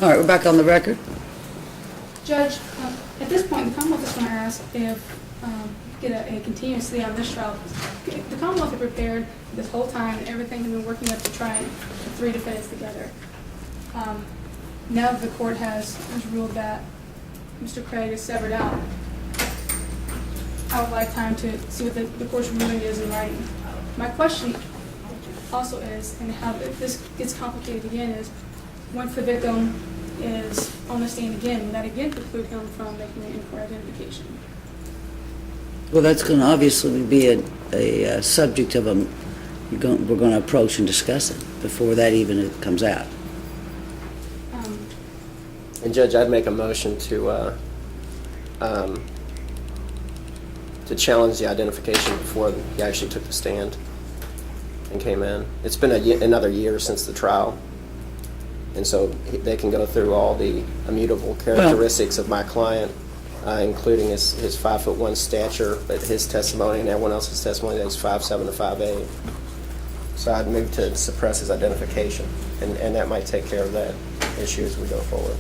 All right, we're back on the record. Judge, at this point, the Commonwealth is going to ask if get a continuance on this trial. The Commonwealth had prepared this whole time, and everything had been working up to try and put 3 defendants together. Now that the court has ruled that Mr. Craig is severed out, I would like time to see what the court's ruling is in writing. My question also is, and how this gets complicated again, is once the victim is on the stand again, will that again preclude him from making an in-court identification? Well, that's going to obviously be a subject of we're going to approach and discuss it before that even comes out. And Judge, I'd make a motion to challenge the identification before he actually took the stand and came in. It's been another year since the trial, and so they can go through all the immutable characteristics of my client, including his 5'1" stature, but his testimony and everyone else's testimony that he's 5'7" to 5'8". So I'd move to suppress his identification, and that might take care of that issue as we go forward.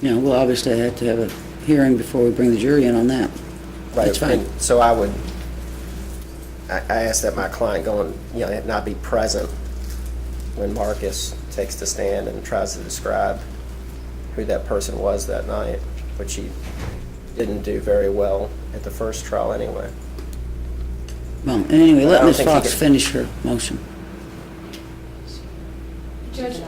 Yeah, we'll obviously have to have a hearing before we bring the jury in on that. Right. That's fine. And so I ask that my client not be present when Marcus takes the stand and tries to describe who that person was that night, which he didn't do very well at the first trial anyway. Well, anyway, let I don't Ms. think he Fox can- finish her motion. Judge,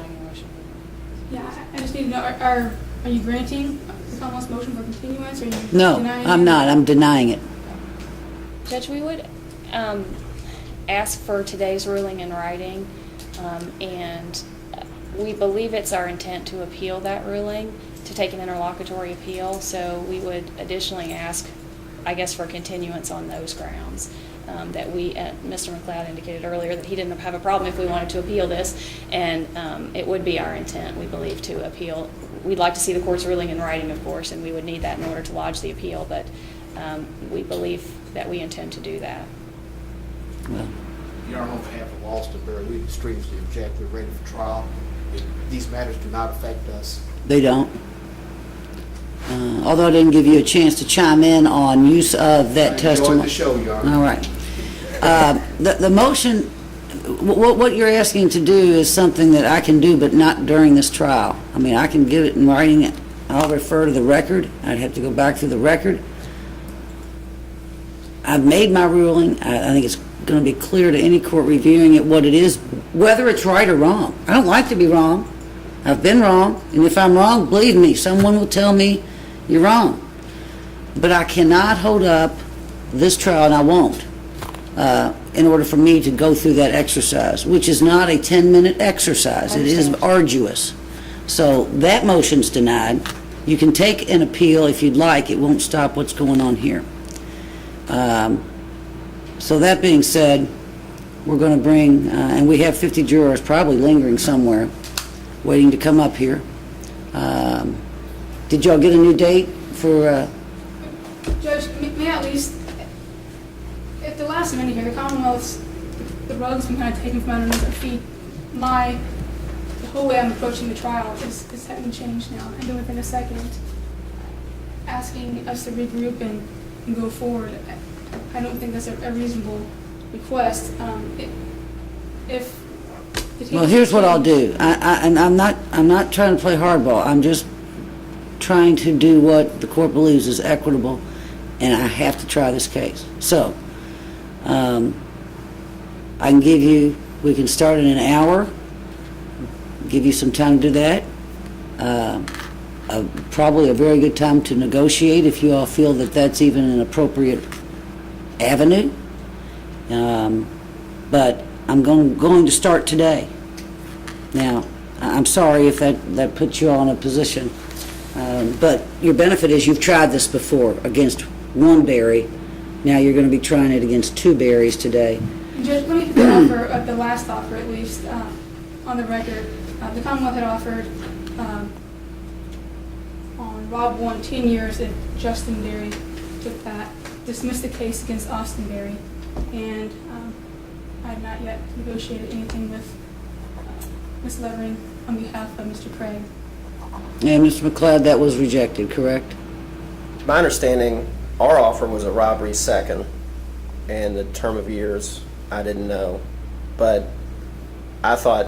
yeah, I just need to know, are you granting the Commonwealth's motion for continuance, or are you No, denying I'm it? not. I'm denying it. Judge, we would ask for today's ruling in writing, and we believe it's our intent to appeal that ruling, to take an interlocutory appeal, so we would additionally ask, I guess, for continuance on those grounds. That Mr. McLeod indicated earlier that he didn't have a problem if we wanted to appeal this, and it would be our intent, we believe, to appeal. We'd like to see the court's ruling in writing, of course, and we would need that in order to lodge the appeal, but we believe that we intend to do that. Well, Your Honor, on behalf of Austin Berry, we extremely object. We're ready for trial. These matters do not affect us. they don't. Although I didn't give you a chance to chime in on use of that I testimony. enjoyed the show, Your Honor. All right. The motion, what you're asking to do is something that I can do, but not during this trial. I mean, I can give it in writing. I'll refer to the record. I'd have to go back through the record. I've made my ruling. I think it's going to be clear to any court reviewing it what it is, whether it's right or wrong. I don't like to be wrong. I've been wrong, and if I'm wrong, believe me, someone will tell me you're wrong. But I cannot hold up this trial, and I won't, in order for me to go through that exercise, which is not a 10-minute exercise. It is arduous. So that motion's denied. You can take an appeal if you'd like. It won't stop what's going on here. So that being said, we're going to bring, and we have 50 jurors probably lingering somewhere, waiting to come up here. Did y'all get a new date for... Judge, may I at least, at the last minute here, the Commonwealth's, the rug's been kind of taken from underneath their feet. The whole way I'm approaching the trial is having changed now, and then within a second, asking us to regroup and go forward. I don't think that's a reasonable request. Well, here's what I'll do. And I'm not trying to play hardball. I'm just trying to do what the court believes is equitable, and I have to try this case. So, I can give you, we can start in an hour, give you some time to do that. Probably a very good time to negotiate if you all feel that that's even an appropriate avenue. But I'm going to start today. Now, I'm sorry if that puts you all in a position, but your benefit is you've tried this before against one Barry. Now you're going to be trying it against 2 Barrys today. Judge, let me put the offer, the last offer at least, on the record. The Commonwealth had offered on Rob 1 10 years if Justin Barry took that, dismissed the case against Austin Barry, and I have not yet negotiated anything with Ms. Levering on behalf of Mr. Craig. And Mr. McLeod, that was rejected, correct? My understanding, our offer was a robbery second, and the term of years, I didn't know. But I thought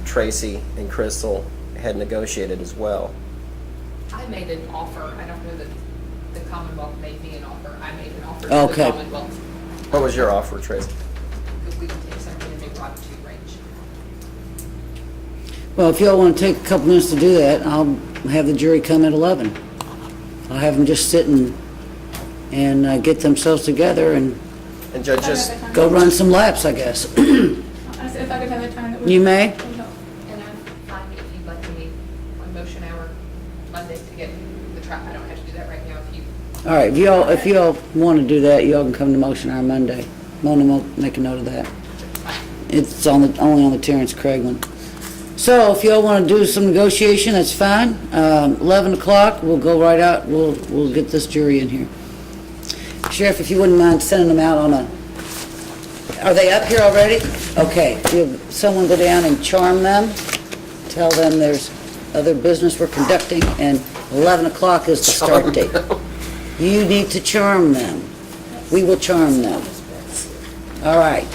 Tracy and Crystal had negotiated as well. I made an offer. I don't know that the Commonwealth made me an offer. I made an offer to Okay. the Commonwealth. What was your offer, Tracy? Because we can take something in the Rob 2 range. Well, if y'all want to take a couple minutes to do that, I'll have the jury come at 11. I'll have them just sit and get themselves together and And Judge, just, go run some laps, I guess. I said if I could have a time that would. You may. would help. And I'm fine if you'd like me on motion hour Monday to get the trial. I don't have to do that right now if you. All right, if y'all want to do that, y'all can come to motion hour Monday. Mona will make a note of that. It's only on the Terrence Craig one. So if y'all want to do some negotiation, that's fine. 11 o'clock, we'll go right out, we'll get this jury in here. Sheriff, if you wouldn't mind sending them out on a, are they up here already? Okay, will someone go down and charm them? Tell them there's other business we're conducting, and 11 o'clock is the start date. You need to charm them. We will charm them. All right.